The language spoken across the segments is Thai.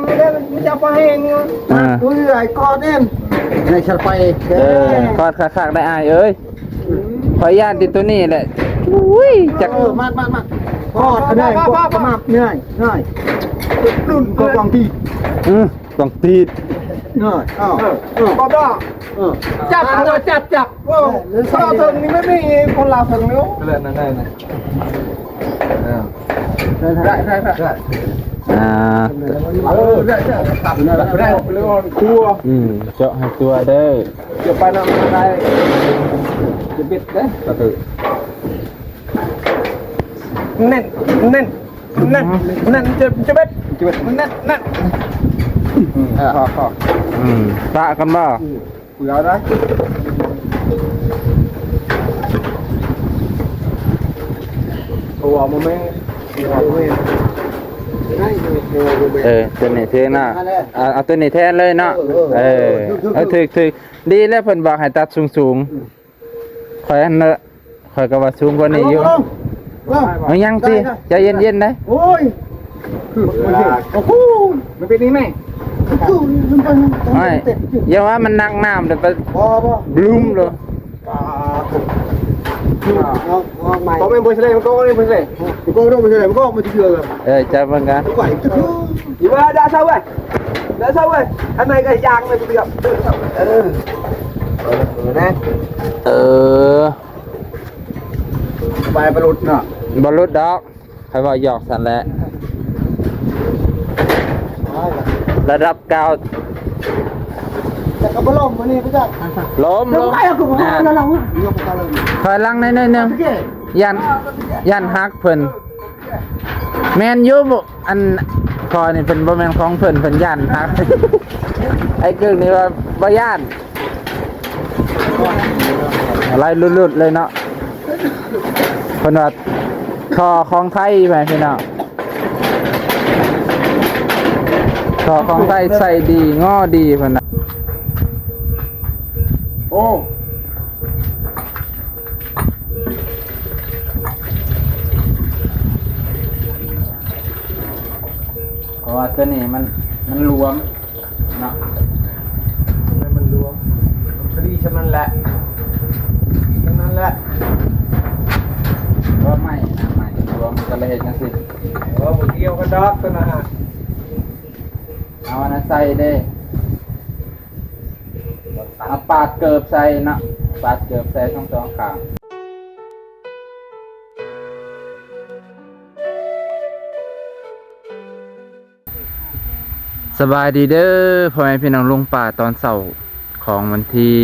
ไม่ได้มันจะไปเองอุ้ยไอ้ก้อนเองในชัดไปกอดคักๆได้อายเอ้ยขออนุญาตติดตัวนี้แหละอุ้ยจักมาก้อนได้ก็มาเหนื่อยรุ่นก็กองทีต้องตีดเหนื่อยบ้าจับข้าวถึงนี่ไม่มีคนลาวถึงนิ้วเล่นนั่นได้นะได้ได้ได้ได้เรื่องครัวเจาะให้ตัวเด้อจะไปนำอะไรจะปิดเด้อก็คือเน่นจะเบ็ดเน่นตะกันบ่กูเอาได้ตัวมันไม่ตัวนี้เท่น่ะเอาตัวนี้แทนเลยเนาะเอาถึกดีแล้วเพิ่นบอกให้ตัดสูงข่อยอันน่ะข่อยก็ว่าสูงกว่านี้อยู่เอายังติใจเย็นๆได้โอ้ยโอ้โหมันเป็นนี่ไหมไม่อย่าว่ามันนักน้ำเดี๋ยวไปบลูมเลยcó bên bơi xe có bên bơi xe có đâu bơi xe có một chiếc giường chào vâng ạ gì vậy đã sao vậy anh này cái giang này tôi nè bài bật lụt nè bật lụt đó phải vào giọt sẵn lẹระดับกาวแต่ก็บ่ล้มมื้อนี้พี่จักล้มไปเอากูมาแล้วถอยหลังนิดนึงยันฮักเพิ่นแม่นอยู่บ่อันคอนี่เพิ่นบ่แม่นของเพิ่นยันฮักไอ้กึ่งนี่ว่าบ่ย่านอะไรลุดๆเลยเนาะเพิ่นว่าคอของไทยแม่พี่น้องคอของไทยใส่ดีง้อดีเพิ่นน่ะโอ้เพราะว่าตัวนี้มันรวมเนาะมันรวมมันพอดีฉะนั้นแหละว่าไม่รวมกันเลยจังซี่บ่เกี่ยวกันดอกตัวน่ะเอาอันนั้นใส่เด้เอาปาดเกิบใส่เนาะปาดเกิบใส่ทั้งสองข้างสบายดีเด้อพ่อแม่พี่น้องลุงป่าตอนเช้าของวันที่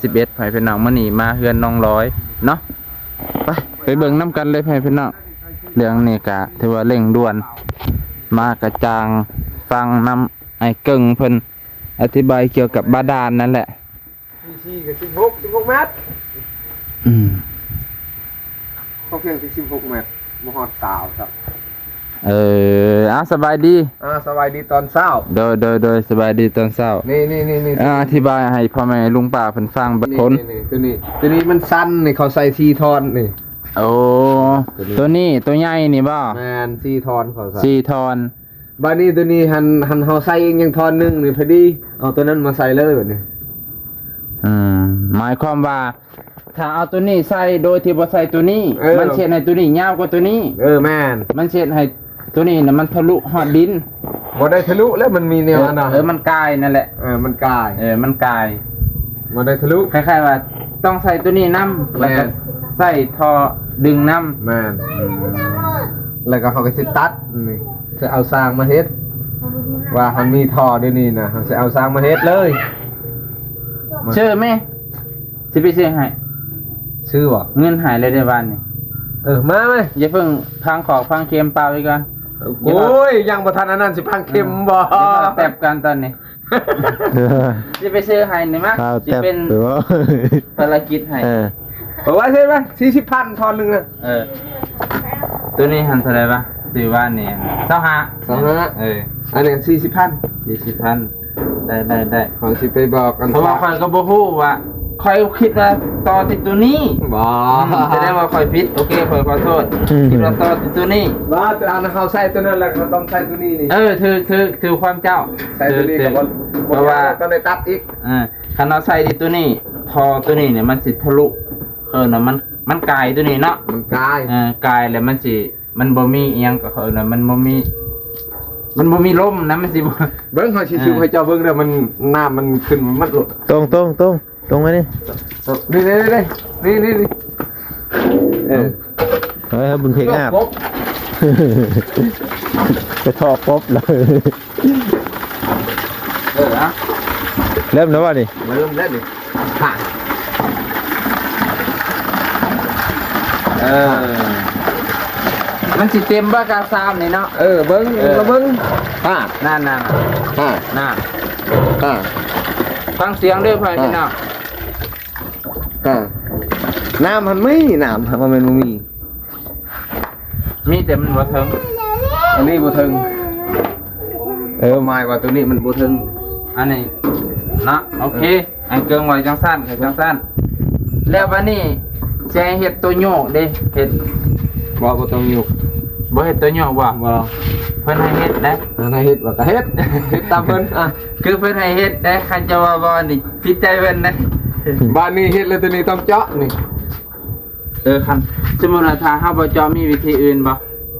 21 พ่อแม่พี่น้องมื้อนี้มาเฮือนน้องร้อยเนาะไปเบิ่งน้ำกันเลยพ่อแม่พี่น้องเรื่องนี้กะถือว่าเร่งด่วนมากระจางฟังนำไอ้เกิ่งเพิ่นอธิบายเกี่ยวกับบาดาลนั่นแหละที่กับ16เมตรเขาเพียง16เมตรบ่ฮอด20ครับสบายดีสบายดีตอนเช้าโดยสบายดีตอนเช้านี่อธิบายให้พ่อแม่ลุงป้าเพิ่นฟังบัดพ้นตัวนี้มันสั้นนี่เขาใส่4ท่อนนี่โอ้ตัวนี้ตัวใหญ่นี่บ่แม่น4ท่อนเขาใส่4ท่อนบัดนี้ตัวนี้หันเฮาใส่เองยังท่อนนึงนี่พอดีเอาตัวนั้นมาใส่เลยบัดนี้หมายความว่าถ้าเอาตัวนี้ใส่โดยที่บ่ใส่ตัวนี้มันเช็ดให้ตัวนี้ยาวกว่าตัวนี้แม่นมันเช็ดให้ตัวนี้น่ะมันทะลุฮอดดินบ่ได้ทะลุแล้วมันมีแนวอันน่ะมันกายนั่นแหละมันกายมันกายบ่ได้ทะลุคล้ายๆว่าต้องใส่ตัวนี้นำแล้วก็ใส่ท่อดึงนำแม่นแล้วก็เขาก็สิตัดนี่จะเอาสร้างมาเฮ็ดว่ามันมีท่อเดี๋ยวนี้นะเขาจะเอาสร้างมาเฮ็ดเลยเชื่อไหมสิไปซื้อให้ชื่อบ่เงินหายเลยในบ้านนี่มาไหมอย่าเพิ่งพังขอกพังเค็มเปล่าไปก่อนโอ้ยยังประทานอันนั้นสิพังเค็มบ่แตบกันตอนนี้จะไปซื้อให้นี่มั้ยจะเป็นภารกิจให้บอกว่าใช่ไหม40,000ทอนนึงนะตัวนี้หันเท่าไหร่ปะซื้อบ้านนี่25อันนี้40,000ได้ของสิไปบอกกันเพราะว่าคอยก็บ่ฮู้ว่า คอยคิดว่าต่อติดตัวนี้ บ่ แสดงว่าคอยผิดโอเคคอยขอโทษคิดว่าต่อติดตัวนี้ บ่แต่อันเขาใส่ตัวนั้นแล้วเขาต้องใส่ตัวนี้นี่ ถือความเจ้า ใส่ตัวนี้กับ เพราะว่า ก็เลยตัดอีก คันเราใส่ติดตัวนี้ทอตัวนี้เนี่ยมันสิทะลุนะมันกายตัวนี้เนาะ มันกาย กายแล้วมันบ่มีอีหยังก็นะมันบ่มีลมนะมันสิบ่ เบิ้งเขาชิวๆให้เจ้าเบิ้งเด้อมันน้ำมันขึ้นมันหลุด ตรงไว้นี่ นี่เฮ้ยบุญเพลงอาบ ครบ จะทอป๊บเลย อะ เริ่มแล้ววะนี่ มาเริ่มได้ดิผ่าน มันสิเต็มบ่กาซามนี่เนาะ เบิ้งเราเบิ้งผ่าน นั่น ผ่าน นั่น ผ่าน ฟังเสียงด้วยพ่อพี่น้อง ผ่านน้ำมันไม่น้ำมันไม่มี มีแต่มันบ่ถึง อันนี้บูทึงหมายว่าตัวนี้มันบูทึง อันนี้เนาะโอเคอันเกิงไว้จังสั้นกับจังสั้นแล้ววันนี้สิให้เฮ็ดตัวโยกเด้เฮ็ด บ่ต้องยุก บ่เฮ็ดตัวโยกบ่ บ่ เพิ่นให้เฮ็ดได้ นายเฮ็ดว่าก็เฮ็ดตามเพิ่นอ่ะ คือเพิ่นให้เฮ็ดได้คันจะว่าบ่นี่ผิดใจเพิ่นนะ บ้านนี้เฮ็ดแล้วตัวนี้ต้องเจาะนี่ คันสมมุติว่าถ้าเฮาบ่เจาะมีวิธีอื่นบ่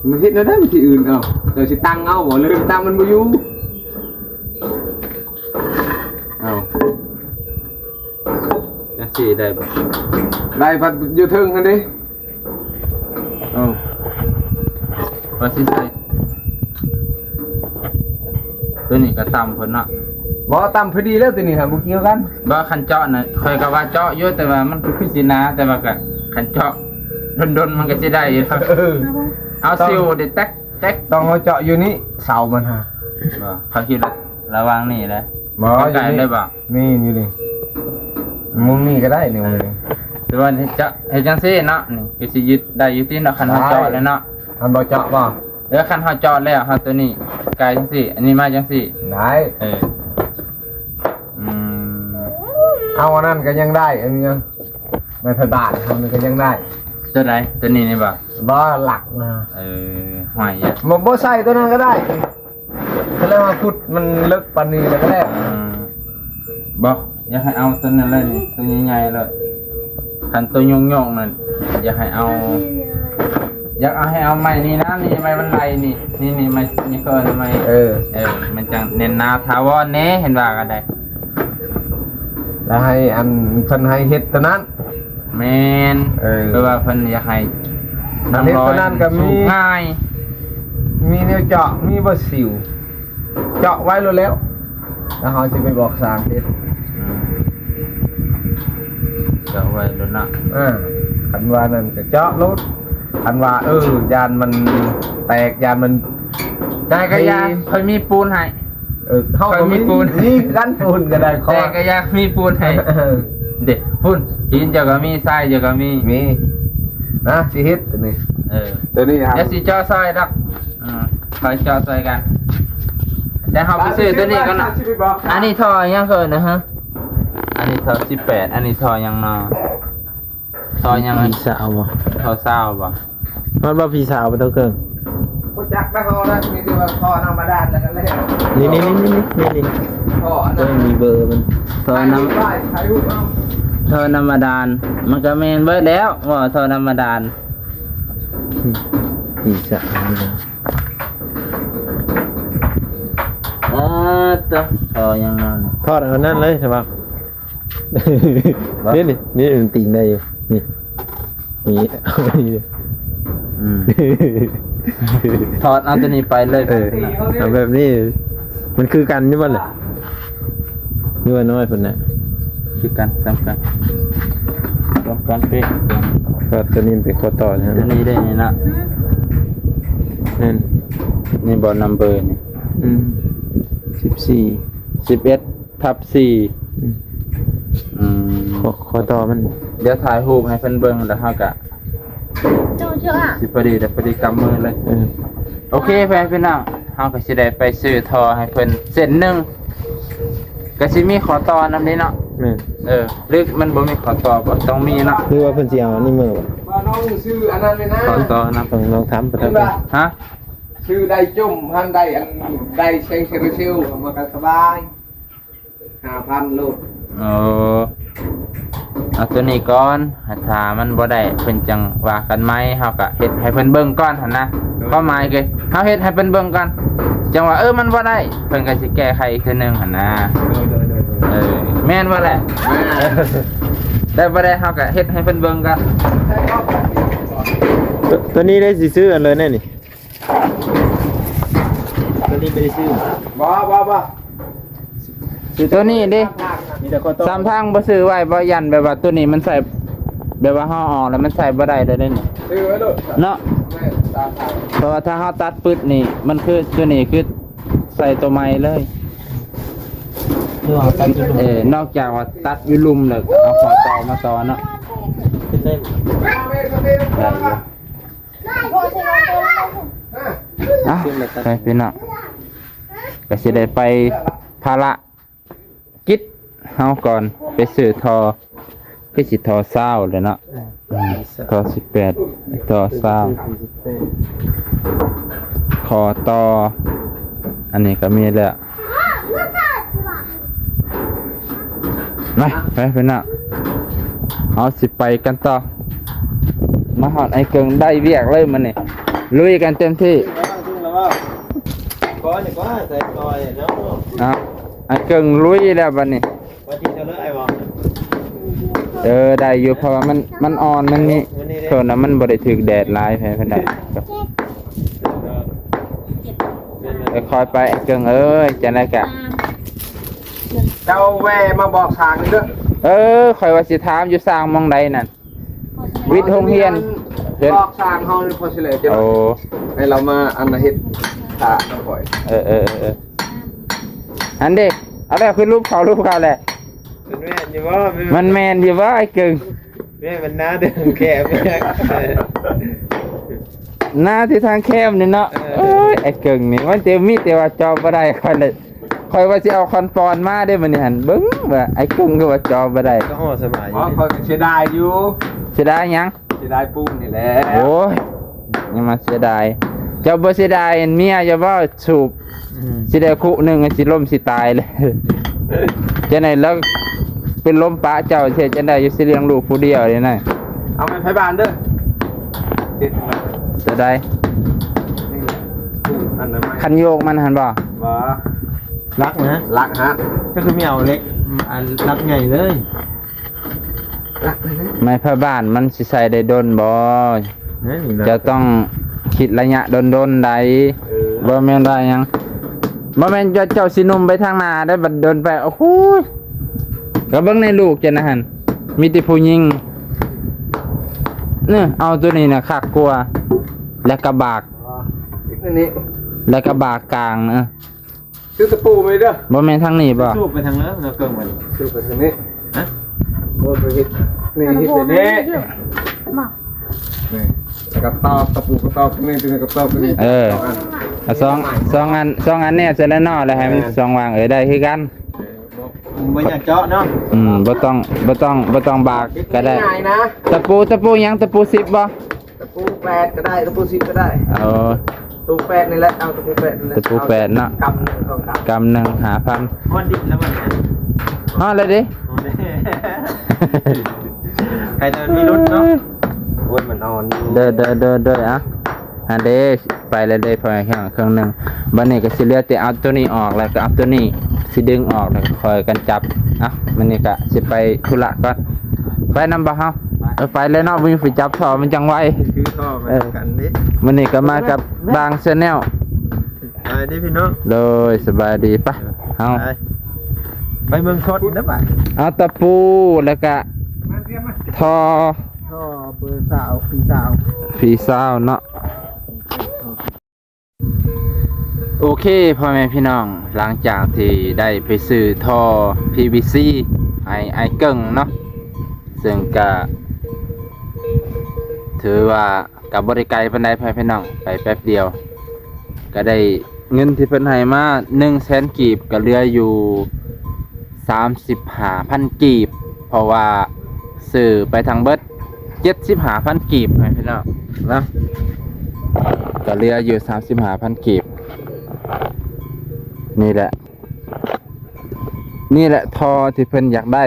มันเฮ็ดแล้วได้วิธีอื่นเดี๋ยวสิตั้งเอาบ่ลืมตั้งมันบ่อยู่เอา จังซี่ได้บ่ ได้พัดอยู่ถึงกันดิเอา ว่าสิใส่ตัวนี้ก็ต่ำเพิ่นเนาะ บ่ตามพอดีแล้วตัวนี้ครับบ่เกี่ยวกัน บ่คันเจาะน่ะข่อยก็ว่าเจาะอยู่แต่ว่ามันคือสิหนาแต่ว่าก็คันเจาะดนๆมันก็สิได้อยู่ครับเอาซิวเด็ดแต๊ก ต้องเอาเจาะอยู่นี่เสามันฮะ บ่เขาคิดว่าระวังนี่แหละ บ่ เข้าใจได้บ่ นี่อยู่นี่มุมนี้ก็ได้นี่มุมนี้ แต่ว่าจะเฮ็ดจังซี่เนาะนี่คือสิยึดได้อยู่ที่เนาะคันเฮาเจาะแล้วเนาะ อันบ่เจาะบ่ แล้วคันเฮาเจาะแล้วเฮาตัวนี้กลายจังซี่ อันนี้มาจังซี่ ได้ อืม เอาอันนั้นก็ยังได้อันนี้ยังไม่ถบาททำมันก็ยังได้ ตัวไหนตัวนี้นี่บ่ บ่หลักนะ หอยอ่ะ มันบ่ใส่ตัวนั้นก็ได้ก็เลยว่าพุดมันลึกปานนี้แล้วก็ได้ บ่อยากให้เอาตัวนั้นเลยนี่ตัวใหญ่ๆเลยคันตัวยงๆนั่นอยากให้เอาให้เอาไม้นี่นะนี่ไม้มันไหลนี่ไม้นี่ก็ไม้มันจังเน้นหนาถาวรแน่เห็นว่ากันได้ แล้วให้อันเพิ่นให้เฮ็ดตัวนั้น แม่นเพราะว่าเพิ่นอยากให้ อันเฮ็ดตัวนั้นก็มี สูบง่าย มีแนวเจาะมีบ่สิวเจาะไว้แล้วแล้วเฮาสิไปบอกสร้างเฮ็ด เจาะไว้แล้วนะ คันว่านั่นก็เจาะรถคันว่ายานมันแตกยานมัน ได้ก็ยาเคยมีปูนให้ เฮาก็ มี มี ปูน นี่กันปูนก็ได้ขอ แต่ก็ยามีปูนให้เด็กปูนหินเจ้าก็มีทรายเจ้าก็มี มีนะสิเฮ็ดตัวนี้ตัวนี้ครับ เดี๋ยวสิเจาะซอยดอกคอยเจาะซอยกันแต่เฮาไปซื้อตัวนี้กันนะอันนี้ท่อยังเกินนะฮะอันนี้ท่อ18อันนี้ท่อยังนอท่อยัง พี่สาวบ่ ท่อเศร้าบ่ มันบ่พี่สาวบ่ต้องเกิง กูจักได้เฮานะมีที่ว่าท่อธรรมดาแล้วก็แล้ว นี่ ท่ออัน ต้ นั้ อน งมีเบอร์มัน ท่อน้ำ ถ่ายรูปเอา ท่อธรรมดามันก็แม่นเบิดแล้วว่าท่อธรรมดา พี่สาวนี่ ตัวท่อยังนอน ทอดเอานั่นเลยใช่ป่ะนี่มันติ่งได้อยู่นี่เอาไปเลย ถอดเอาตัวนี้ไปเลย เอาแบบนี้มันคือกันใช่ป่ะเลยนี่ว่าน้อยคนน่ะ คือกันสำคัญเป๊ะ ก็ตัวนี้เป็นข้อต่อนะ ตัวนี้ได้นี่นะ นั่น นี่บอลนัมเบอร์นี่ 14 11/4ข้อต่อมัน เดี๋ยวถ่ายรูปให้เพิ่นเบิ่งแล้วเฮากะสิพอดีแต่พอดีกำมือเลย โอเคแฟนพี่น้องเฮาก็สิได้ไปซื้อทอให้เพิ่นเส้นหนึงก็สิมีขอต่อนำนี้เนาะ แม่น ลึกมันบ่มีขอต่อบ่ต้องมีเนาะ หรือว่าเพิ่นสิเอาอันนี้มือบ่ ว่าน้องชื่ออันนั้นเลยนะ ขอต่อนะ ต้องลองทำไป เห็ ทำ นป่ะ ฮะ ชื่อได้จุ่มพันได้อันได้เชงเชอร์ชิลมากันสบาย5,000ลูก โอ้เอาตัวนี้ก่อนถ้ามันบ่ได้เพิ่นจังว่ากันไหมเฮาก็เฮ็ดให้เพิ่นเบิ่งก่อนหั่นนะความหมายคือเฮาเฮ็ดให้เพิ่นเบิ่งก่อนจังว่ามันบ่ได้เพิ่นก็สิแก้ไขอีกเทื่อนึงหั่นนะแม่นบ่แหละแต่บ่ได้เฮาก็เฮ็ดให้เพิ่นเบิ่งก่อน ตัวนี้ได้สิซื้ออันเลยแน่นี่ตัวนี้ไม่ได้ซื้อ บ่ ตัวนี้ดิ มีแต่ข้อต่อ สามทางบ่ซื้อไว้บ่ยันแบบว่าตัวนี้มันใส่แบบว่าเฮาออกแล้วมันใส่บ่ได้เด้อนี่ ชื่อไว้ลูก เนาะ แม่ตามทาง เพราะว่าถ้าเฮาตัดปึ๊ดนี่มันคือตัวนี้คือใส่ตัวใหม่เลย เรื่องการจุด นอกจากว่าตัดอยู่ลุมแล้วก็เอาขอต่อมาต่อเนาะ ขึ้นได้ ได้อยู่อ่ะไปพี่น้องก็สิได้ไปภาระกิจเฮาก่อนไปซื้อทอคือสิทอเศร้าเลยเนาะทอ18ทอเศร้าขอต่ออันนี้ก็มีแล้วไปพี่น้องเอาสิไปกันต่อมาหอดไอ้เกิงได้เวียกเลยมันนี่ลุยกันเต็มที่ ก้อนนี่ก้อนใส่ก้อยเนาะ เอาไอ้เกิงลุยแล้วบัดนี้ ว่าที่จะเลิกไอ้บ่ ได้อยู่เพราะว่ามันอ่อนมันนี่โซนน่ะมันบ่ได้ถึกแดดหลายแพ้เพิ่นได้คอยไปไอ้เกิงเอ้ยจังได๋กะ เจ้าแวมาบอกทางนี่เด้อ ข่อยว่าสิถามอยู่สร้างหมองใดนั่นวิทย์โรงเรียนเพิ่น บอกทางเฮานี่พอสิเลยเจ้า โอ้ ให้เรามาอันน่ะเฮ็ดถ้าข่อย อันเด้เอาแล้วคือรูปเขาแหละ เป็นแม่อยู่ว่า มันแม่นอยู่ว่าไอ้เกิง แม่มันน้าเดิมแก่แม่ หน้าที่ทางแคบนี่เนาะโอ้ยไอ้เกิงนี่มันเต็มมีแต่ว่าจอบ่ได้ค่อยเลยค่อยว่าสิเอาคอนปอนมาได้มื้อนี้หั่นเบิ่งว่าไอ้เกิงก็ว่าจอบ่ได้ ก็ห่อสบายอ อ๋ ยู่ อข่อยเสียดายอยู่ เสียดายหยัง เสียดายปูนนี่แหละ โอ้ยยังมาเสียดายเจ้าบ่เสียดายเมียจะบ่สูบสิได้คุหนึงสิล้มสิตายเลย จังได๋แล้วเป็นลมปะเจ้าเสียจังได๋อยู่สิเลี้ยงลูกผู้เดียวนี่นะ เอาไปไผบ้านเด้อเฮ็ดมา เสียดาย ปูนอันนั้นไม่ คันโยกมันหั่นบ่ บ่ รักนะ รักฮะ ก็คือไม่เอาเล็กอันรักใหญ่เลย รักเลยนะ ไม้ผ้าบ้านมันสิใส่ได้ดนบ่ นี่ จะต้องคิดระยะดนใดบ่แม่นได้หยังบ่แม่นเจ้าสิหนุ่มไปทางหน้าได้บัดเดินไปโอ้โหก็เบิ่งในลูกจ้ะนะหั่นมีแต่ผู้หญิงเนี่ยเอาตัวนี้น่ะคักกว่าและกระบาก อีกอันนี้ และกระบากกลางนะ ซื้อตะปูไปเด้อ บ่แม่นทางนี้บ่ สูบไปทางนั้นเราเกิงมัน ซื้อไปทางนี้ ฮะ โอ้ไปเฮ็ดนี่เฮ็ดไปนี่นี่แล้วก็ตอกตะปูก็ตอกตรงนี้ตรงนี้ก็ตอกตรงนี้ เอาสองอันเนี่ยเสร็จแล้วเนาะแล้วให้มันสองวางได้คือกัน ไม่อยากเจาะเนาะ บ่ต้องบากก็ได้ ง่ายนะ ตะปูหยังตะปู10บ่ ตะปู8ก็ได้ตะปู10ก็ได้ เอา ตะปู8นี่แหละเอาตะปู8นี่แหละ ตะปู8เนาะ กำหนึงเอากำ กำหนึ่งหาพัน วันดิบแล้วมันเนี่ย อ๋อเลยดิ ใครจะมีรถเนาะ โอ้ยมันนอนอยู่ เด้ออ่ะอันเด้ไปเลยเด้พอแค่เครื่องหนึงบัดนี้ก็สิเหลือแต่เอาตัวนี้ออกแล้วก็เอาตัวนี้สิดึงออกแล้วก็คอยกันจับอ่ะมันนี่ก็สิไปธุระก่อนไปนำบ่เฮาไปเลยเนาะบ่มีผู้จับท่อมันจังไว คือท่อมากันดิ มันนี่ก็มากับบางชาแนล ไปดิพี่น้อง โดยสบายดีปะเอา ไปเมืองชดนะป่ะ เอาตะปูแล้วก็ทอ ท่อเบอร์สาวปีสาว ผีเศร้าเนาะโอเคพ่อแม่พี่น้องหลังจากที่ได้ไปซื้อท่อ PVC ไอเกิ่งเนาะซึ่งก็ถือว่ากับบริไกลปานใดพ่อแม่พี่น้องไปแป๊บเดียว ก็ได้เงินที่เพิ่นให้มา100,000 กีบก็เหลืออยู่ 35,000กีบเพราะว่าซื้อไปทางเบิด75,000กีบให้พี่น้องนะก็เหลืออยู่35,000กีบนี่แหละทอที่เพิ่นอยากได้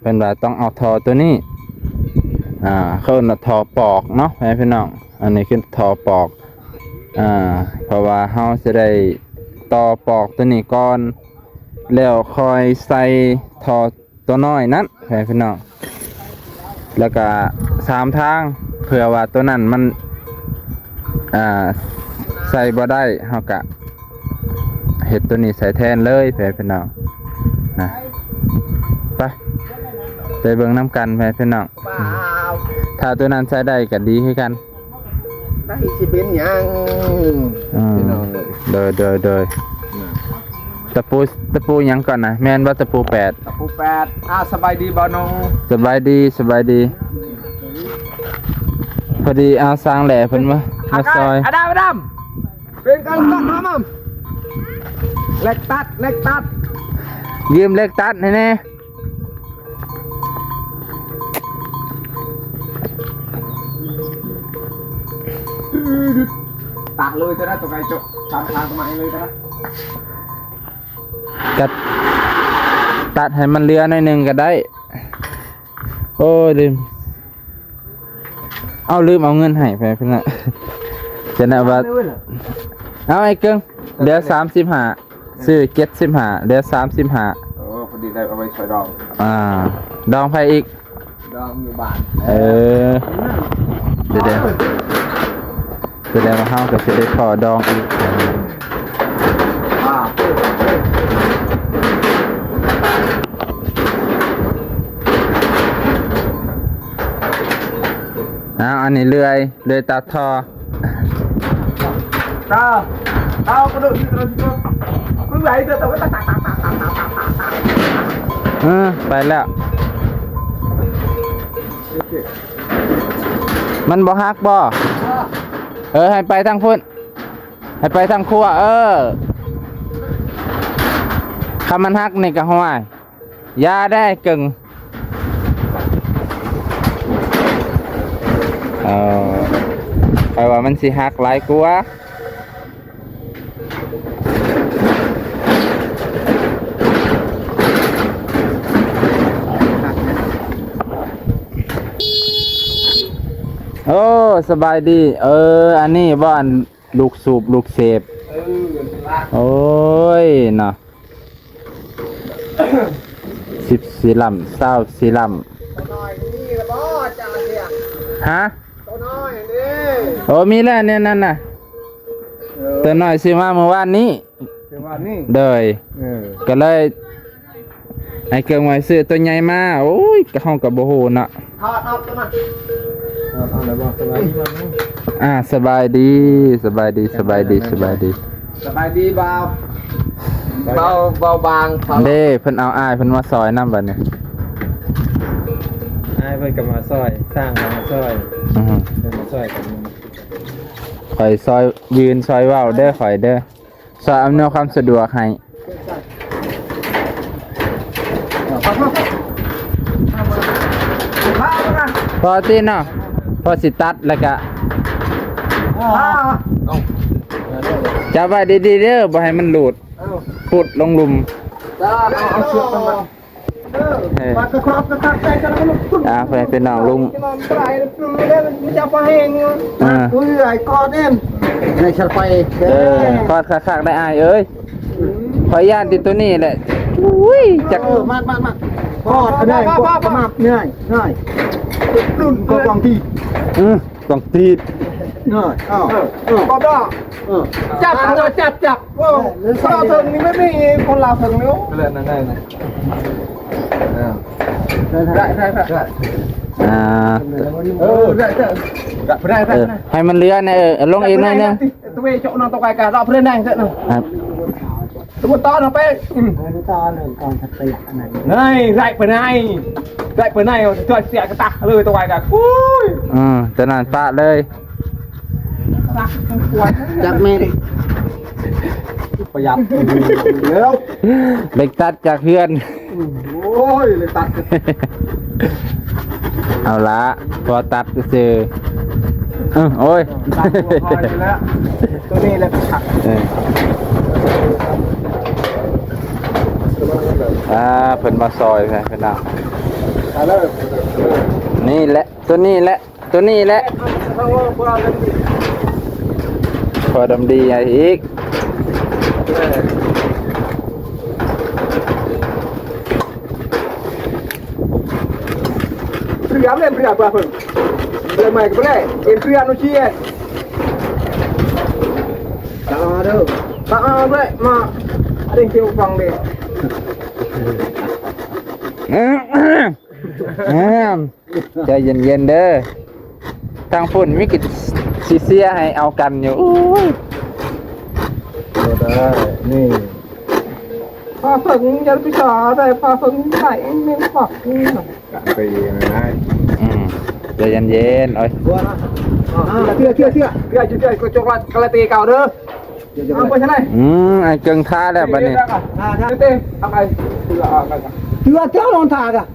เพิ่นว่าต้องเอาทอตัวนี้เขาเรียกว่าทอปอกเนาะให้พี่น้องอันนี้คือทอปอกเพราะว่าเฮาจะได้ต่อปอกตัวนี้ก่อนแล้วค่อยใส่ทอตัวน้อยนั้นให้พี่น้องแล้วก็3ทางเผื่อว่าตัวนั้นมันใส่บ่ได้เฮาก็เฮ็ดตัวนี้ใส่แทนเลยให้พี่น้องนะไปเบิ่งน้ำกันให้พี่น้องถ้าตัวนั้นใช้ได้ก็ดีคือกัน ได้สิเป็นหยังพี่น้องเลย โดยตะปูหยังก่อนนะแม่นว่าตะปู8 ตะปู8สบายดีบ่น้อง สบายดีพอดีเอาสร้างแหล่เพิ่นมาซอย อดามเป็นกันตัดมาเล็กตัด ยืมเล็กตัดให้แน่ ตัดเลยจะได้ตัวไก่จบตามทางตัวใหม่เลยนะ ก็ตัดให้มันเหลือหน่อยหนึงก็ได้โอ้ยลืมเอาเงินให้ไปเพิ่นน่ะจะน่ะว่าเอาไอ้เกิงเหลือ35ซื้อ75เหลือ35 โอ้พอดีได้เอาไปช่วยดอง ดองไผอีก ดองอยู่บ้าน เดี๋ยวแสดงว่าเฮาก็สิได้ขอดองอีกอันนี้เลื่อยตัดทอ tao có đội cứ vậy tao cáiตัก ไปแล้ว มันบ่ฮักบ่ให้ไปทางพุ่นให้ไปทางครัวคำมันฮักนี่ก็ห้วยยาได้กึ่งไปว่ามันสิฮักหลายกว่าโอ้สบายดีอันนี้บ้านลูกสูบลูกเสพโอ้ยเนาะ14 ลำ24 ลำฮะโอ้มีแล้วเนี่ยนั่นน่ะตัวน้อยซื้อมาเมื่อวานนี้เดยก็เลยไอ้เกิงไว้ซื้อตัวใหญ่มาโอ้ยกระห้องกับโบโหเนาะสบายดีเบาบางเด้เพิ่นเอาอ้ายเพิ่นมาซอยน้ำบัดนี้อ้ายเพิ่นก็มาซอยสร้างมาซอยเพิ่นมาซอยกันข่อยซอยยืนซอยเว้าเด้อข่อยเด้อซอยอำนวยความสะดวกให้พอตีเนาะพอสิตัดแล้วก็จับไว้ดีๆเด้อบ่ให้มันหลุดพุดลงหลุมเอาเชือกมันมาก็ครอบก็ตัดใจกันแล้ว ไปเป็นน้องลุงไม่จะไปเองอุ้ยไอ้ก้อนเอ็มในชั้นไปทอดคักๆได้อ้ายเอ้ยขอย่านติดตัวนี้แหละอุ้ยจักมากทอดได้ก็มากง่ายรุ่นก็ต้องตีต้องตีดง่ายก็ได้จับว่าเราถึงนี่ไม่มีคนลาวถึงนิ้วได้ได้ให้มันเลื้อยนะลงเองหน่อยนึงตัวเองโจนตัวไกลกันรอบเพื่อนแดงเถอะนะตัวตอนเอาไปตอนก่อนจะเตะอันไหนไรไปไหนช่วยเสียกระตักเลยตัวไกลกันอุ้ยจะนานปะเลยจับเมดิประหยัดเล็กตัดจากเพื่อน โอ้ยเลยตัด เอาละพอตัดก็คือโอ้ย ตัดตัวคอยไปแล้วตัวนี้แหละขัด เพิ่นมาซอยไงเพิ่นเอา แล้ว นี่แหละตัวนี้แหละตัวนี้แหละ ทั้งว่าพวกเราเล่น พอดำดีไงอีก pria boleh pria apa pun boleh main ke boleh pria nu cie kalau ada tak boleh mak ada yang kau pang deh ใจเย็นๆเด้อทางฝุ่นมีกิจซีเซียให้เอากันอยู่ ได้นี่พาฝึกยันพิชาได้พาฝึกใส่ไม่ฝักนี่ไปนะ ใจเย็นๆโอ้ย เที่ยวจุดก็จกละกะละตีเก่าเด้อเอาไปใช่ไหม ไอ้เกิงท่าแล้วบัดนี้ เต้ทำไมเที่ยวเที่ยวลงทางอ่ะ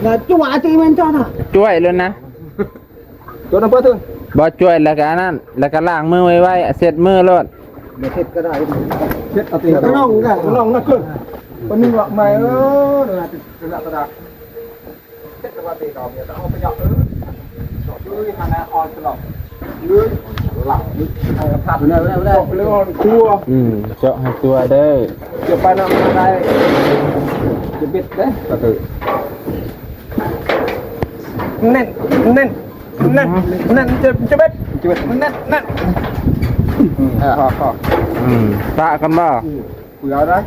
นะจังหวะตีมันจ้าน่ะ ช่วยเลยนะ ตัวน้ำเพื่อถึง บ่ช่วยแล้วก็นั่นแล้วก็ล้างมือไว้เสร็จมือรถ เช็ดก็ได้เช็ดเอาตีน้องกันน้องนักขึ้นวันนี้ว่าไม่เดี๋ยวจะกระดาษเช็ดตัวตีเก่าเนี่ยเอาไปหยอกด้วยฮานาออนตลอดด้วยหลังเอาผัดได้เรื่องตัว เจาะให้ตัวเด้อ เดี๋ยวไปน้ำอะไรจะบิดเด้ก็คือแน่นจะเบ็ดแน่นพอ ปะกันบ่ เผื่อได้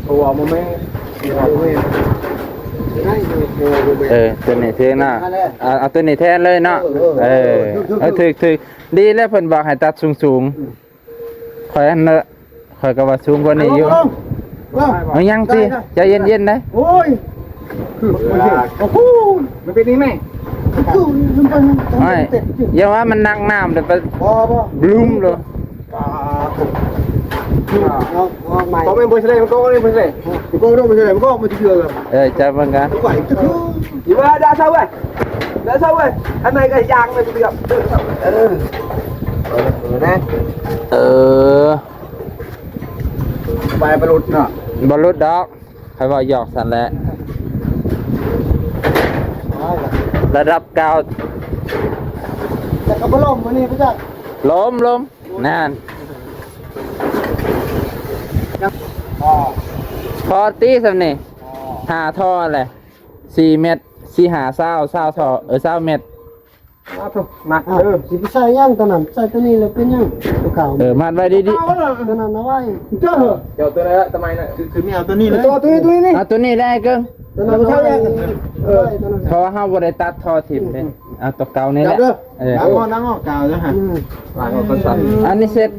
หัวมันไม่ตัวนี้เท่น่ะเอาตัวนี้แทนเลยเนาะถึกดีแล้วเพิ่นบอกให้ตัดสูงๆข่อยอันน่ะข่อยก็ว่าสูงกว่านี้อยู่เอายังสิใจเย็นๆได้ โอ้ยโอ้โหมันเป็นนี่ไหม ไม่อย่าว่ามันนักน้ำเดี๋ยวไปบลูมเลย có bên bơi xe có bên bơi xe có đâu bơi xe có một chiếc giường จับมันกัน vậy gì ba đã sao vậy anh này cái giang này bị gặp nè ไปหลุดเนาะ บอลลูดดอกใครว่าหยอกสันแหละระดับเก่า แต่ก็บ่ล้มมื้อนี้พี่จัก ล้มนั่นพอตีสำนี่หาท่อเลย4 เมตร4 หาเศร้าท่อ20 เมตร มาสิไปใส่ย่างตอนนั้นใส่ตัวนี้แล้วเป็นย่างตัวเก่า มัดไว้ดี ตัวนั้นเอาไว้เจ้าเดี๋ยวตัวนั้นทำไมน่ะคือไม่เอาตัวนี้เลยตัวนี้ ๆเอาตัวนี้ได้เกิง ตัวนั้นเท่าแยกเพราะว่าเราบ่ได้ตัดท่อถิ่มเลยเอาตัวเก่านี่แหละนั่งออกกาวแล้วฮะล้างออกก็สั่น อันนี้เสร็จ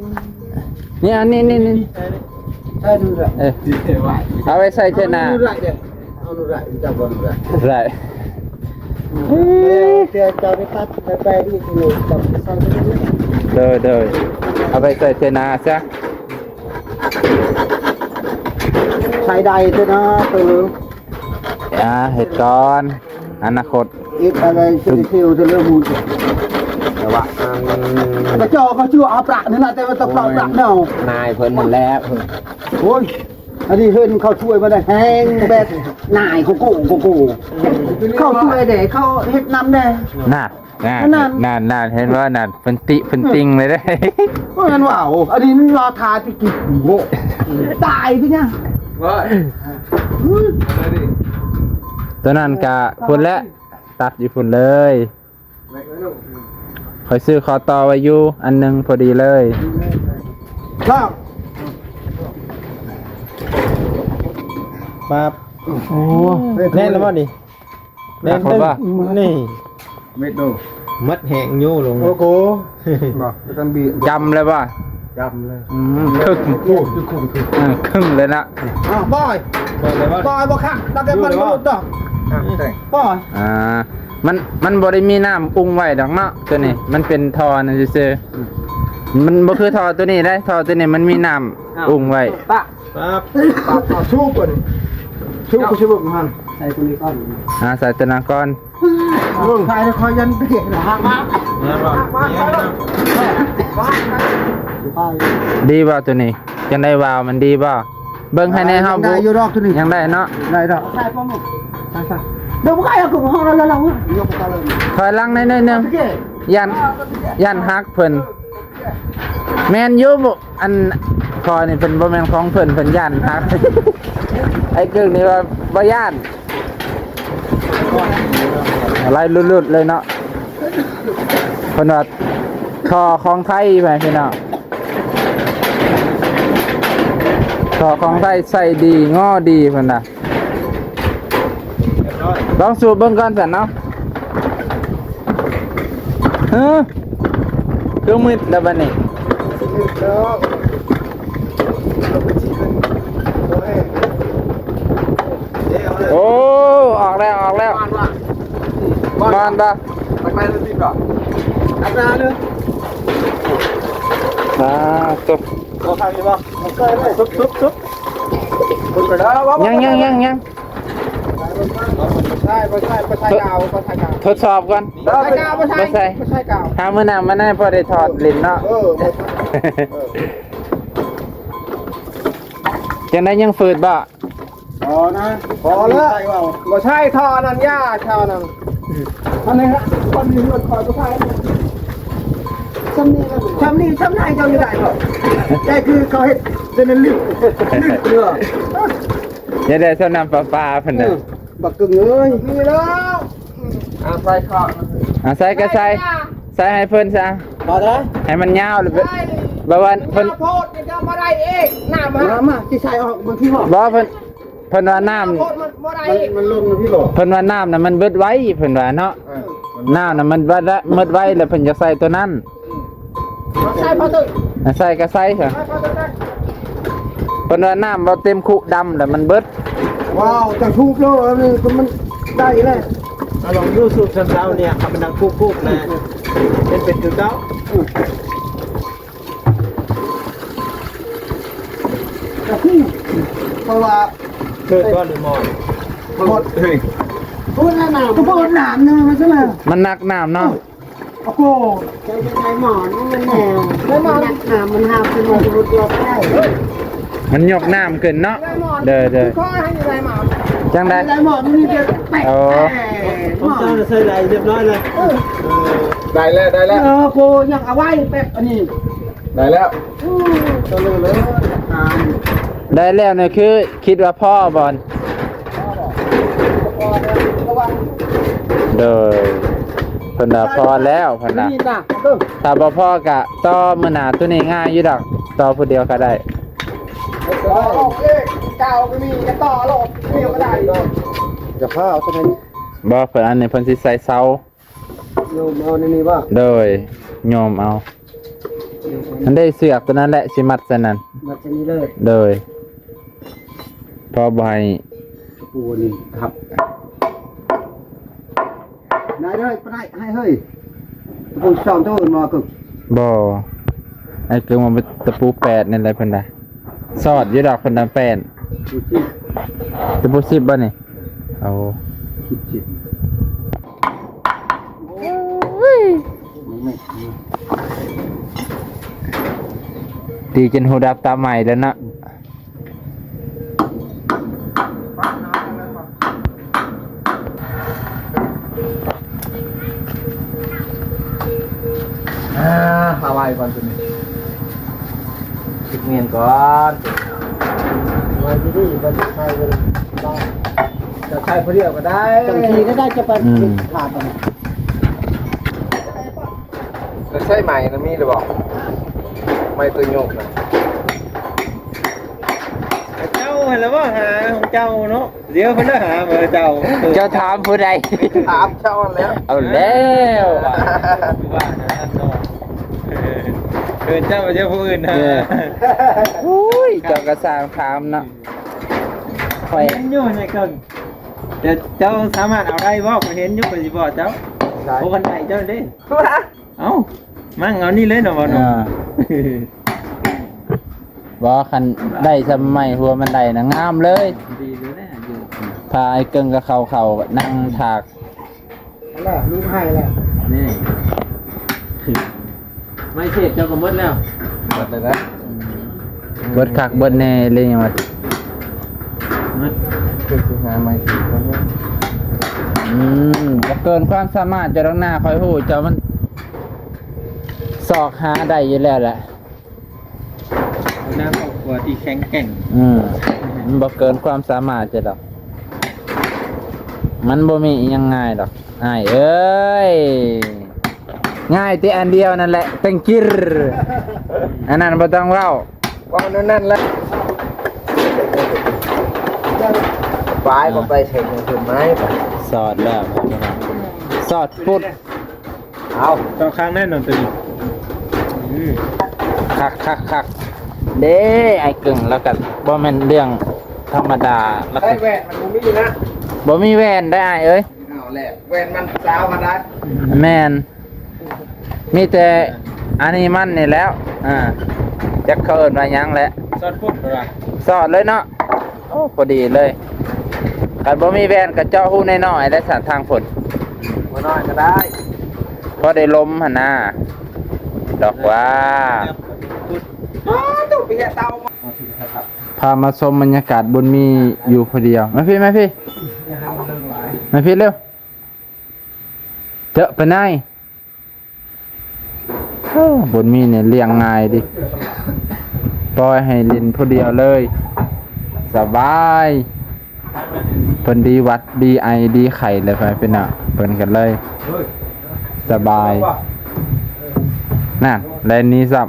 นี่อันนี้ใช่ดูแหละ เอาไว้ใส่เทน่า ดูแหละเดี๋ยวเอาดูแหละจับบอลดูแหละ ไร เดี๋ยวจะไปตัดไปที่นี่จับใส่เดินเอาไปใส่เทน่าซะ ใช้ใดเถอะนะตัวนึง เห็ดก่อนอนาคต อีกอะไรจะเที่ยวจะเริ่มมูลแต่ว่าแต่เจ้าเขาชื่ออาปะนี่นะแต่ว่าต้องเป่าปะเนาะ นายเพิ่นนั่นแหละ โอ้ยอันนี้เฮิรนเขาช่วยมาได้แห้งแบบนายกูเข้าช่วยเด็กเขาเฮ็ดน้ำได้ น่าเห็นว่าน่าเพิ่นติงเลยได้ ก็งั้นว่าอันนี้รอทาจะกินโง่ตายพี่เนี่ย ตัวนั้นกะพุ่นและตัดอยู่พุ่นเลยคอยซื้อคอต่อไว้อยู่อันนึงพอดีเลย ครับปั๊บ โอ้ แน่นแล้วบ่นี่แน่นนี่ เม็ดดู มัดแหงยู่ลง โอ้โหบอกกันบี จำเลยป่ะ จำเลย ครึ่งเลยนะ บอยบ่ค่ะตั้งแต่มันรู้ต่อปอย มันบ่ได้มีน้ำปรุงไว้ดอกเนาะตัวนี้มันเป็นทอนะซื่อ มันบ่คือท่อตัวนี้ได้ท่อตัวนี้มันมีน้ำอุ้งไว้ ตะครับเอาชูก่อนชูกูชิบุกมัน ใส่ตัวนี้ก่อน ใส่ตะนากร มึง ใส่คอยยันเปียกนะฮะมา เนี่ยบ่เนี่ยนะ ไป ดีบ่ตัวนี้จังได้วาวมันดีบ่เบิ่งให้แน่เฮา ได้อยู่ดอกตัวนี้ ยังได้เนาะ ได้ดอกใส่ป้อมใส่เดี๋ยวพวกไอ้เอากลุ่มห้องเราเรายกไปเลย ถอยหลังหน่อยนึงยันฮักเพิ่นแม่นอยู่บ่อันพอนี่เพิ่นบ่แม่นของเพิ่นย่านฮัก ไอ้กึ่งนี่ว่าบ่ย่านอะไรลุดๆเลยเนาะเพิ่นว่าคอของไทยไปพี่น้องคอของไทยใส่ดีง้อดีเพิ่นน่ะลองสูบเบิ่งก่อนสั่นเนาะคือมืดแล้วบัดนี้โอ้ออกแล้วบ้านปะ ไปเลยติดก่อนอาจารย์เลย ตุ๊บ ก็ทางนี้ป่ะซุบคุณไปแล้ววะ ยัง ใช่ไม่ใช่กาว ทดสอบก่อน ไม่ใช่กาว หามื้อหน้ามาได้พอได้ถอดลิ้นเนาะจังได้ยังฝืดบ่ พอนะพอแล้วไม่ใช่ท่อนั่นย่าท่อนั่นอันนี้ฮะคนนี้มันคอยก็ใช่ช้ำนี่ช้ำไหนเจ้าอยู่ไหนบ่แต่คือเขาเห็ดเป็นลิ้นเนื้อ อย่าได้เท่าน้ำปลาเพิ่นน่ะ บักกึ่งเอ้ย มีแล้วใส่ท่อ ใส่ก็ใส่ให้เพิ่นซะ มาได้ ให้มันยาวหรือบ่ว่าเพิ่น โพดจะมาได้เองน้ำ มาที่ใส่ออกบางทีหอก บ่เพิ่นว่าน้ำ โพดมันมาได้ มันลงนะพี่หลอก เพิ่นว่าน้ำน่ะมันเบิดไว้เพิ่นว่าเนาะน้ำน่ะมันเบิดไว้แล้วเพิ่นจะใส่ตัวนั้น ใส่พอตึก ใส่ก็ใส่ค่ะ พอตึกได้ เพิ่นว่าน้ำบ่เต็มคุดำแล้วมันเบิด ว้าวจังทูบโลนี่มันได้เลย ลองดูสูบเช้าเนี่ยครับมันดังคุกๆนะเป็นคือเก้า เพราะว่า เกิดก้อนหรือมอน หมดพูดหนาวก็พูดหนาวเนี่ยมันใช่ไหม มันหนักน้ำเนาะ โอ้โหใจหมอนมันแนวแล้วมันหนามันหาคือมันรุดยอดได้ มันยกน้ำขึ้นเนาะเด้อ ข้อให้อยู่ไรหมา จังได้ ใจหมอนนี่จะแปะ ผมเจ้าใส่ไหลเรียบร้อยเลย ได้แล้ว โกยังเอาไว้แปะอันนี้ ได้แล้ว ตัวเลยอ่าน ได้แล้วเนี่ยคือคิดว่าพ่อบอลเด้อเพิ่นว่าพอแล้วเพิ่นน่ะ นี่จ้ะตึ้ง ถ้าบ่พอกะต่อมื้อหน้าตัวนี้ง่ายอยู่ดอกต่อผู้เดียวก็ได้ โอเคเก่าก็มีจะต่อโลดเดียวก็ได้ จะผ้าเอาตัวนี้ บ่เพิ่นอันนี้เพิ่นสิใส่เสา โยมเอาในนี้ว่า โดยโยมเอาอันได้เสือกตัวนั้นแหละสิมัดซะนั่น มาจะนี้เลย โดยพอบ่ให้ ปูนี่ครับนายเลยไปให้เฮ้ยปูสองตัวอื่นมาคึก บ่ไอ้เกิงมันเป็นตะปู8นั่นแหละเพิ่นน่ะสอดอยู่ดอกเพิ่นน่ะแป้น ปูที่ ตะปู10บ่นี่เอา คิดจิต ตีจนหูดับตาใหม่แล้วนะ เอาไว้ก่อนตัวนี้คิดเงินก่อน มาที่นี่มาที่ใครเลย จะใช้พอดีก็ได้ จังทีก็ได้จะไปขาดไป จะใช้ใหม่นะมีหรือเปล่าไม่ตัวโยกนะ เจ้าเห็นแล้วว่าหาของเจ้าเนาะเดี๋ยวเพิ่นหาเบอร์เจ้า เจ้าถามผู้ใด ถามเจ้าแล้ว เอาแล้ว ว่าเจ้ามาเจ้าผู้อื่นนะ อุ้ยเจ้ากระสางถามเนาะคอย เห็นอยู่ในกันแต่เจ้าสามารถเอาได้บ่เห็นอยู่ก็สิบอกเจ้าโอ้กันไหนเจ้าเด้เอ้า มั่งเอานี่เลยเนาะบ่ เอ เนาะ อบ่คันได้สมัยหัวมันได้นะงามเลย ดีเลยนะอยู่ พาไอ้เกิงกับเขานั่งถาก นั่นแหละลูกให้แหละ นี่ไม่เสร็จเจ้าก็หมดแล้ว หมดเลยนะ เบิดคักเบิดแน่เลยยังว่า หมด คือสิหาใหม่สิคนนี้ บ่เกินความสามารถเจ้าดอกหน้าคอยฮู้เจ้ามันสอกหาได้อยู่แล้วแหละ หน้าครอบครัวที่แข็งแกร่ง มันบ่เกินความสามารถเจ้าดอก มันบ่มีอิหยังง่ายดอกอ้ายเอ้ยง่ายแต่อันเดียวนั่นแหละตังกิรอันนั้นบ่ต้องเว้า ว่านั่นแหละปลายก็ไปเช็คถึงไม้ไป สอดแล้วสอดปุด เอา ต่อข้างแน่นอนตัวนี้ คักเด้ไอ้กึ่งแล้วก็บ่แม่นเรื่องธรรมดาแล้ว ไอ้ ก็ แหวนมันมีนะ บ่มีแว่นได้อ้ายเอ้ย เอาแหละแหวนมันสาวมันได้ แม่นมีแต่อันนี้มันนี่แล้วจักเขาเอิ้นว่าหยังแหละ ซอดปุ๊บเหรอ สอดเลยเนาะโอ้พอดีเลยกันบ่มีแว่นก็เจาะหูน้อยๆและสานทางฝน มาน้อยก็ได้ พอได้ลมหั่นน่ะดอกว่า ต้องไปแย่เตามา พามาชมบรรยากาศบนมีอยู่พอดียวมาพี่มาพี่เร็วเจอไปไหนโอ้บนมีเนี่ยเลี้ยงง่ายดิปล่อยให้ลินพอเดียวเลยสบายเพิ่นดีวัดดีไอดีไข่เลยไปเป็นอ่ะเพิ่นกันเลยสบายนั่นแลนนี้ซับ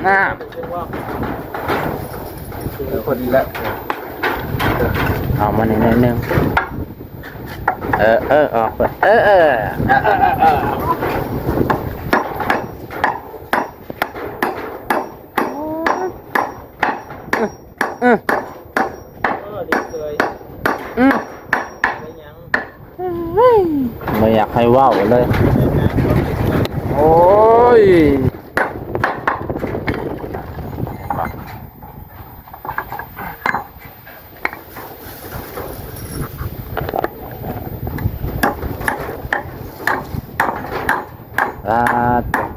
น้า คนดีแล้ว เอามาหนิดนึงออกไปไม่อยากให้ว่าวเลย โอ้ย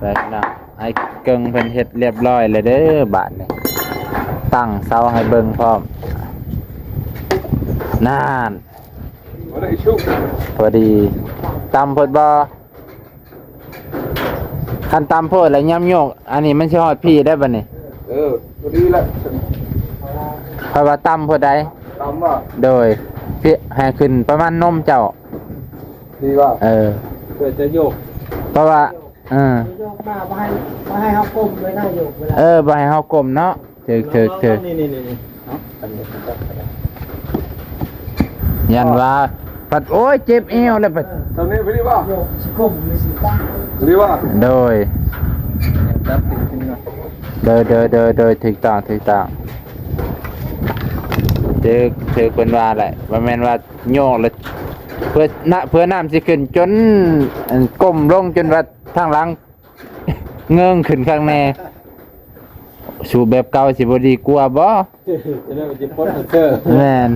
ไปนะไอ้เกิงเพิ่นเฮ็ดเรียบร้อยเลยเด้อบาดนี่ตั้งเสาให้เบิ่งพร้อมนาน มาได้ชุบ พอดีตำเพิ่นบ่คันตำโพดแล้วย่ำโยกอันนี้มันสิฮอดพี่ได้บ่นี่ พอดีแล้ว เพราะว่าตำเพิ่นใด ตามว่า โดยพี่ให้ขึ้นประมาณนมเจ้า ดีว่า เออ เกิดจะโยก เพราะว่าโยกมาบ่ให้เขาก้มเลยนะโยกเวลา บ่ให้เฮากลมเนาะถึก นี่ยันว่าปัดโอ้ยเจ็บเอวแล้วปัด ตอนนี้พอดีว่า โยกสิก้มมีสิตั้ง พอดีว่า โดย จับติดขึ้นมา โดยถูกต้องถือเป็นว่าแหละว่าแม่นว่าโยกแล้วเพื่อน้ำสิขึ้นจนก้มลงจนว่าทางหลัง เงื่องขึ้นข้างในสูบแบบเก่าสิบ่ดีกว่าบ่ จะได้ไปจิบป๊อตเตอร์ แม่น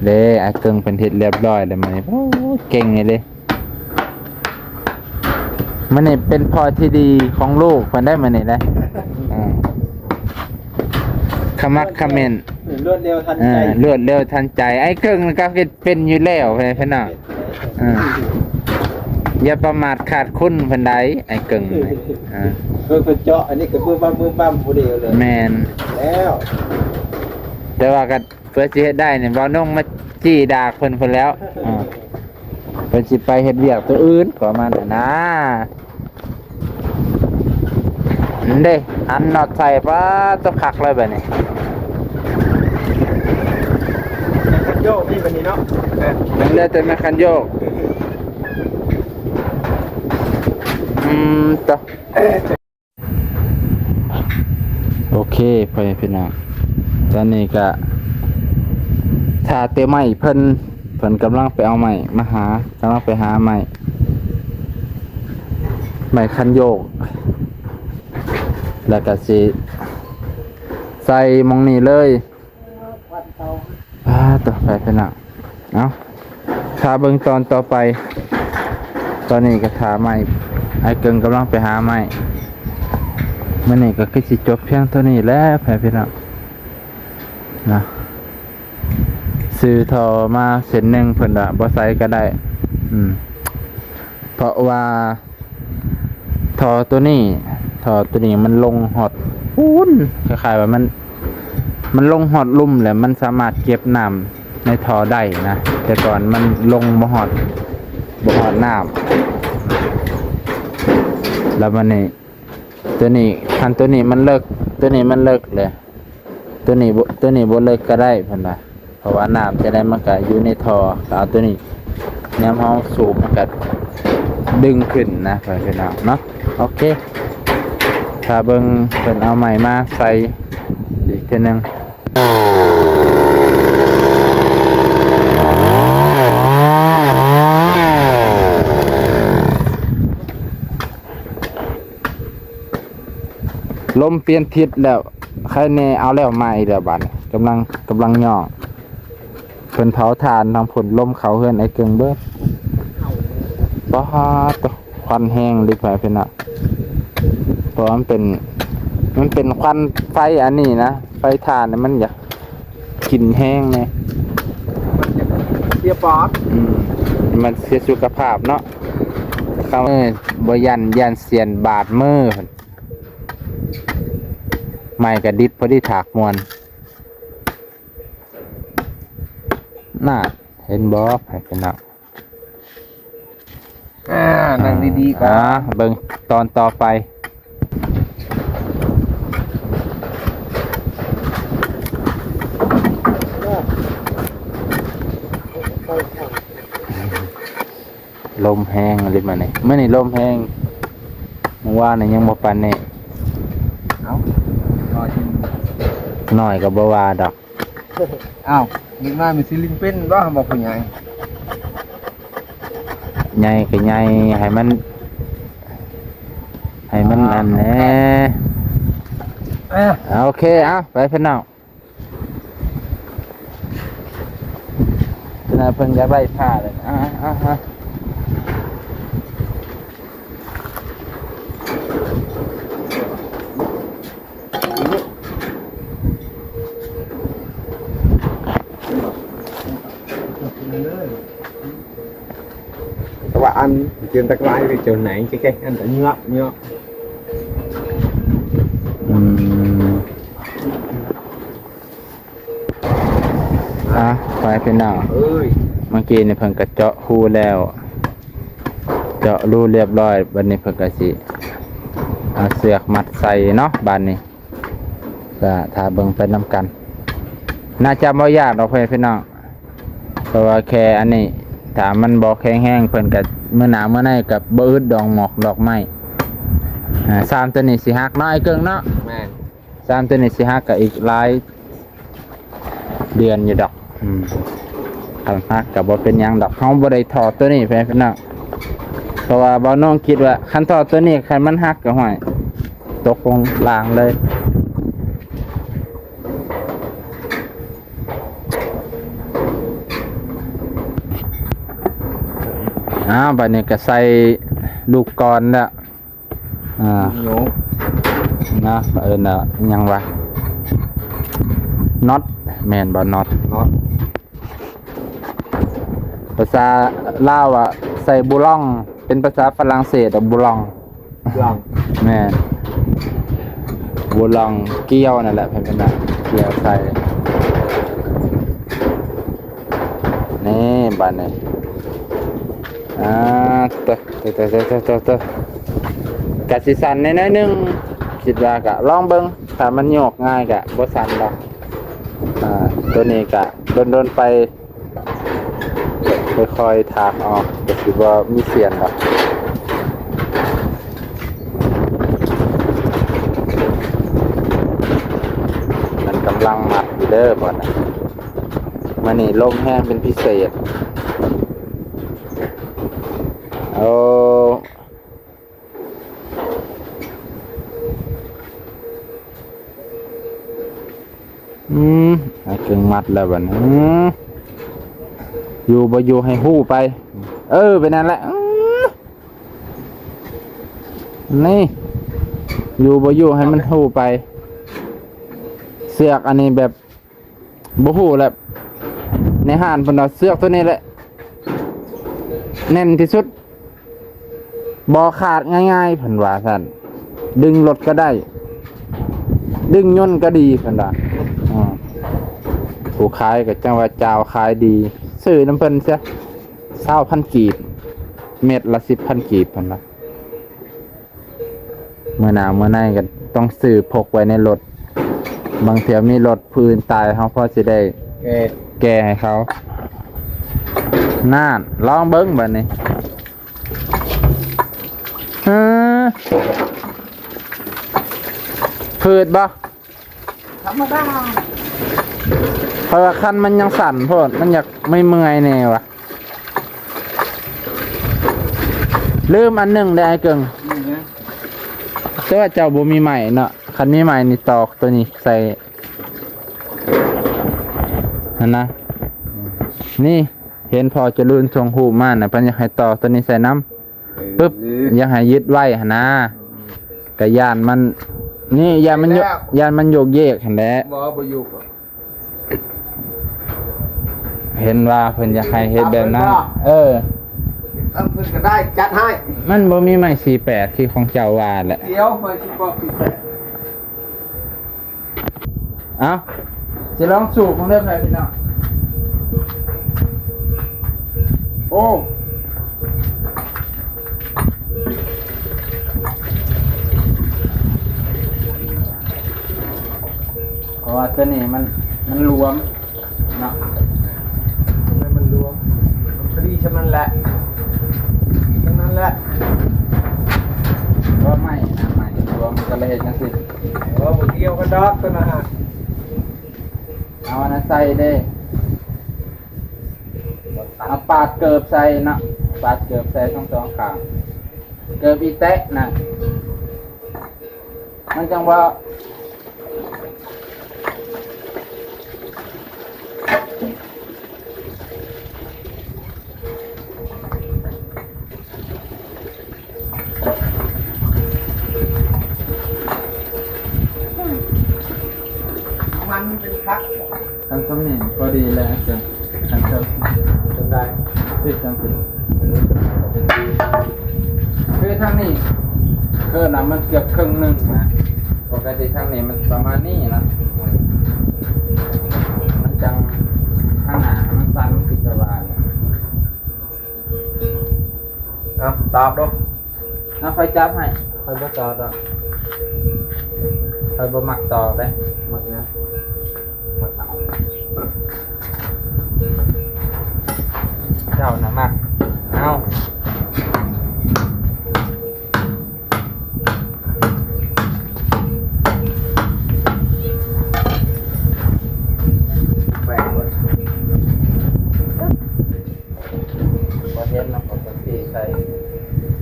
เด้ไอ้เกิงเป็นเฮ็ดเรียบร้อยแล้วมันนี่โอ้เก่งเลยมันนี่เป็นพ่อที่ดีของลูกเพิ่นได้มันนี่แหละขมักเขม้น รวดเร็วทันใจ รวดเร็วทันใจไอ้เกิงก็เป็นอยู่แล้วเพิ่นน่ะอย่าประมาทขาดคุณเพิ่นใดไอ้เกิงเพิ่นเจาะอันนี้ก็มือบ้ามผู้เดียวเลย แม่น แล้ว แต่ว่าก็เพื่อสิเฮ็ดได้เนี่ยบ่น้องมาจี้ดากเพิ่นแล้วเพิ่นสิไปเฮ็ดเวียกตัวอื่นก็มาน่ะนะเด้อันน็อตใส่ปะตัวคักเลยบัดนี้ โยกนี่บัดนี้เนาะ ยังเหลือแต่แม่คันโยก ต่อโอเคพ่อพี่น้องตอนนี้ก็ถ้าเตะไม้เพิ่นกำลังไปเอาไม้มาหากำลังไปหาไม้คันโยกแล้วก็สิใส่มองนี่เลยต่อไปพี่น้องเอาถ้าเบิ่งตอนต่อไปตอนนี้ก็หาไม้ไอ้เกิงกำลังไปหาไม้มื้อนี้ก็คือสิจบเพียงเท่านี้แล้วพี่น้องนะซื้อทอมาเส้นหนึ่งเพิ่นว่าบ่ใส่ก็ได้เพราะว่าทอตัวนี้มันลงหอดปูนคล้ายๆว่ามันลงหอดลุ่มแหละมันสามารถเก็บน้ำในทอได้นะแต่ก่อนมันลงบ่หอดน้ำแล้วมันนี่ตัวนี้มันเลิกเลยตัวนี้บ่เลิกก็ได้เพิ่นว่าเพราะว่าน้ำจะได้มันก็อยู่ในท่อเอาตัวนี้ยามเฮาสูบมันก็ดึงขึ้นนะพี่น้องเนาะโอเคถ้าเบิ่งเพิ่นเอาใหม่มาใส่อีกทีนึงลมเปลี่ยนทิศแล้วใครแน่เอาแล้วมาอีกแล้วบัดกำลังย่อเพิ่นเผาถ่านทำผลลมเขาเฮือนไอ้เกิงเบิดบ่ฮาตะควันแห้งดิไปเพิ่นน่ะเพราะมันเป็นควันไฟอันนี้นะไฟถ่านมันอยากกลิ่นแห้งแน่ เสียปอด มันเสียสุขภาพเนาะเขาบ่ยันเสียนบาดมือไม่กระดิบพอดีถากมวนน่าเห็นบ่ให้เป็นนักนั่งดีๆก่อนเบิ่งตอนต่อไปลมแห้งอะไรมาเนี่ยเมื่อนี่ลมแห้งเมื่อวานนี่ยังบ่ปานนี่หน่อยกับบ่ว่าดอกอ้าวนึกว่ามีซิลิงเป็นบ่บอกผู้ใหญ่ใหญ่ก็ใหญ่ให้มันอันแน่โอเคไปพี่น้องเพิ่นจะไล่ผ้าเลยแต่ว่าอันเกินตะไคร้ไปเจอไหนแค่อันแต่เนื้อไปเป็นหน้าเมื่อกี้ในเพิ่งกระเจาะหูแล้วเจาะรูเรียบร้อยบัดนี้เพิ่งกระสิเสือกมัดใส่เนาะบัดนี้ก็ถ้าเบิ่งไปนำกันน่าจะบ่ยากดอกเพื่อนพี่น้องเพราะว่าแค่อันนี้ถ้ามันบ่แข็งแห้งเพิ่นก็เมื่อหนาเมื่อไหร่กับบ่อึดดอกไม้3ตัวนี้สิหักเนาะไอ้เกิงเนาะแม่น3ตัวนี้สิหักก็อีกหลายเดือนอยู่ดอกคันหักก็บ่เป็นหยังดอกเฮาบ่ได้ถอดตัวนี้เพื่อนพี่น้องเพราะว่าบ่น้องคิดว่าคันถอดตัวนี้คันมันหักก็ห้อยตกลงล่างเลยบัดนี้ก็ใส่ลูกกรแล้วโยนะยังวะน็อตแม่นบ่น็อตภาษาลาวใส่บุล่องเป็นภาษาฝรั่งเศสบุล่องแม่บุล่องเกี้ยวนั่นแหละเพิ่นน่ะเกี้ยวใส่นี่บัดนี้ตัวกะสิสั่นน้อยนึงคิดว่ากะลองเบิ่งถ้ามันโยกง่ายกะบ่สั่นดอกตัวนี้กะโดนไปค่อยๆถากออกก็สิบ่มีเสียนดอก เด้อบ่นะมื้อนี้ลมแห้งเป็นพิเศษโอ้ให้กึ่งมัดแล้วบัดนี้อยู่บ่อยู่ให้ฮู้ไปเป็นนั่นแหละนี่อยู่บ่อยู่ให้มันฮู้ไปเสือกอันนี้แบบบ่ฮู้แหละในห้านเพิ่นเอาเสือกตัวนี้แหละแน่นที่สุดบ่ขาดง่ายๆเพิ่นว่าซั่นดึงรถก็ได้ดึงยนต์ก็ดีเพิ่นว่าผู้ขายก็จังว่าเจ้าขายดีซื้อน้ำเพิ่นซะ20,000 กีบเม็ดละ 10,000 กีบเพิ่นว่าเมื่อหนาวเมื่อไหนก็ต้องซื้อพกไว้ในรถบางเที่ยวมีรถพื้นตายเขาพอสิได้แก้ให้เขาน่านลองเบิ้งบัดนี้พืชบ่ธรรมดาเพราะว่าคันมันยังสั่นโพดมันอยากไม่เมื่อยแน่วะลืมอันหนึ่งได้ไอ้เกิงแต่ว่าเจ้าบ่มีใหม่เนาะคันมีใหม่นี่ตอกตัวนี้ใส่นะนี่เห็นพอจะลื่นทรงหูมากนะเพิ่นอยากให้ตอกตัวนี้ใส่น้ำปึ๊บอยากให้ยึดไว้หั่นนะกะยานมันนี่ยานมันโยกเยกหั่นแหละบ่อยู่เห็นว่าเพิ่นอยากให้เฮ็ดแบบนั้นเพิ่นก็ได้จัดให้มันบ่มีไม้48ที่ของเจ้าว่าแหละเดี๋ยวไม้48เอาสิลองสูบของเด้อพี่น้องโอ้เพราะว่าตัวนี้มันรวมเนาะมันรวมมันพอดีฉะนั้นแหละก็ไม่รวมกันเลยจังสิบ่เกี่ยวกันดอกตัวน่ะเอาอันนั้นใส่เด้เอาปาดเกิบใส่เนาะปาดเกิบใส่ทั้งสองข้างเกิบอีแตะน่ะมันจังว่ามันเป็นคักทำสำเนียงพอดีเลยเกินทำจำได้ติดจำติดคือทางนี้นะมันเกือบครึ่งหนึ่งนะปกติทางนี้มันประมาณนี้นะมันจังข้างหน้ามันสั้นสิบกว่าตอบดูน้าไฟจับให้ไฟบ่ตอบอ่ะไฟบ่มักตอบเลยมักนะเจ้านะมากเอาแปลกเลยพอเห็นนะผมก็ตีใส่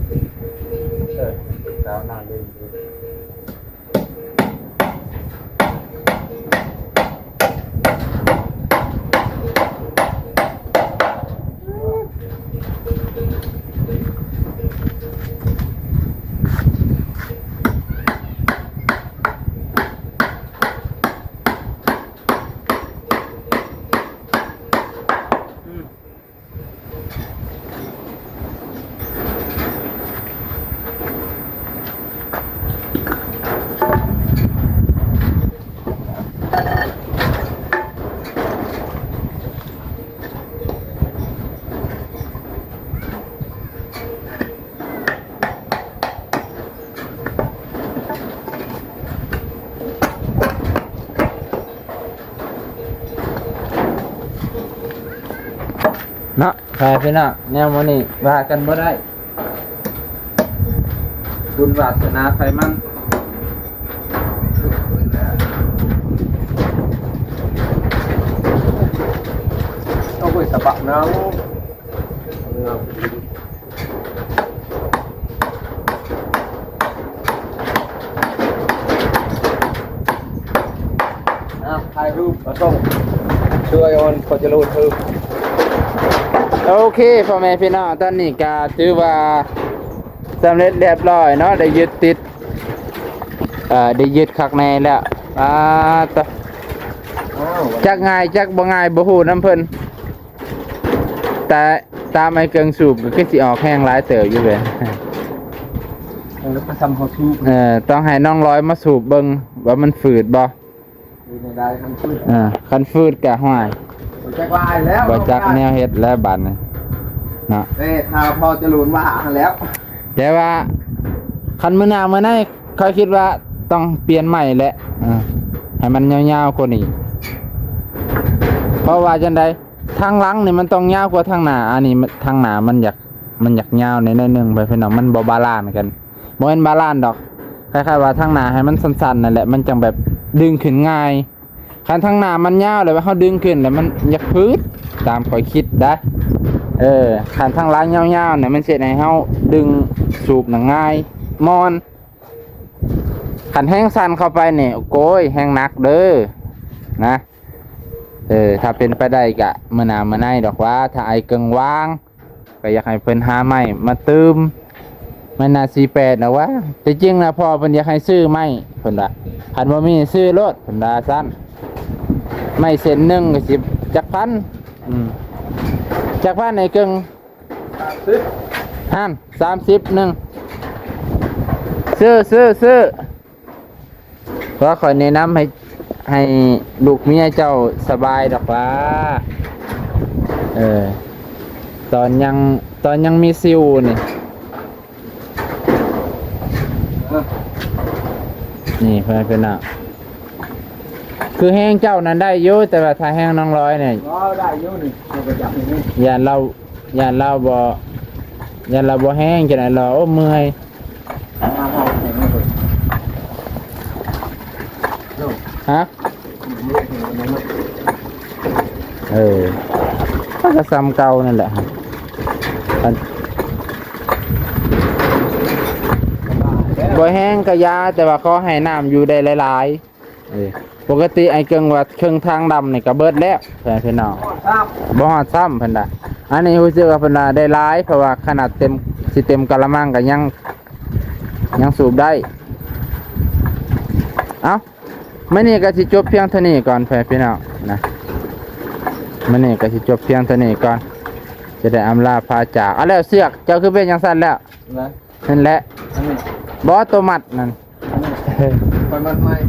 ติดแล้วนานเลยเนาะแพ้พี่น้องแนวมันนี่ว่ากันบ่ได้บุญวาสนาใครมั่ง bạc nắng hai roof ở trong chơi on có chơi lôi thơm โอเคพ่อแม่พี่น้องตอนนี้ก็ถือว่าสำเร็จเรียบร้อยเนาะได้ยึดติดได้ยึดคักในแล้วต่อจักง่ายจักบ่ง่ายบ่ฮู้นำเพิ่นแต่ตามไอ้เกิงสูบก็คือสิออกแห้งหลายเติบอยู่เว้ย nó xăm họ thu ต้องให้น้องร้อยมาสูบเบิ่งว่ามันฝืดบ่ đi này đây ăn chui คันฝืดก็ห้วย chắc qua ai léo บ่จักแนวเฮ็ดแล้วบัดนี้เนาะ đây thaoพอจะหลุนว่าแล้ว แต่ว่าคันมื้อหน้ามื้อไหนค่อยคิดว่าต้องเปลี่ยนใหม่แหละให้มันยาวๆกว่านี้เพราะว่าจังไดทางหลังนี่มันต้องยาวกว่าทางหน้าอันนี้ทางหน้ามันอยากยาวในนิดนึงไปพี่น้องมันบ่บาลานซ์กันบ่แม่นบาลานซ์ดอกคล้ายๆว่าทางหน้าให้มันสั้นๆนั่นแหละมันจังแบบดึงขึ้นง่ายคันทางหน้ามันยาวเลยว่าเฮาดึงขึ้นแล้วมันอยากพืดตามข้อยคิดได้คันทางหลังยาวๆเนี่ยมันสิให้เฮาดึงสูบหนังง่ายมอนคันแห้งสั้นเข้าไปเนี่ยโกยแห้งหนักเด้อนะถ้าเป็นไปได้กะมื้อหน้ามื้อไหนดอกว่าถ้าไอ้เกิงวางก็อยากให้เพิ่นหาไม้มาตืมมันน่า48นะว่าแต่จริงนะพ่อเพิ่นอยากให้ซื้อไม้เพิ่นว่าคันบ่มีซื้อรถเพิ่นว่าซั่นไม้เส้นหนึงก็สิจักพันจักพันไอ้เกิงหัน30นึงซื้อเพราะขอแนะนำให้ลูกเมียเจ้าสบายดอกว่าตอนยังมีซิวนี่เพื่อนเป็นอ่ะคือแห้งเจ้านั้นได้เยอะแต่ว่าถ้าแห้งน้องร้อยเนี่ย nó đại vô này nó phải chặt này ยานเราบ่แห้งจะไหนเราโอ้เมื่อย ฮะก็ซ้ำเก่านั่นแหละบ่แห้งกะยาแต่ว่าเขาให้น้ำอยู่ได้หลายๆปกติไอ้เกิงว่าเครื่องทางดำนี่ก็เบิดแล้วเพิ่นน้องบ่ฮอดซ้ำเพิ่นน่ะอันนี้รู้สึกว่าเพิ่นน่ะได้หลายเพราะว่าขนาดเต็มกะละมังก็ยังสูบได้เอ้ามื้อนี้ก็สิจบเพียงเท่านี้ก่อนพี่น้องนะมื้อนี้ก็สิจบเพียงเท่านี้ก่อนจะได้อำลาพาจากเอาแล้วเสือกเจ้าคือเป็นจังซั่นแล้วนั่นแหละบ่ตัวมัดนั่น còn mặt mày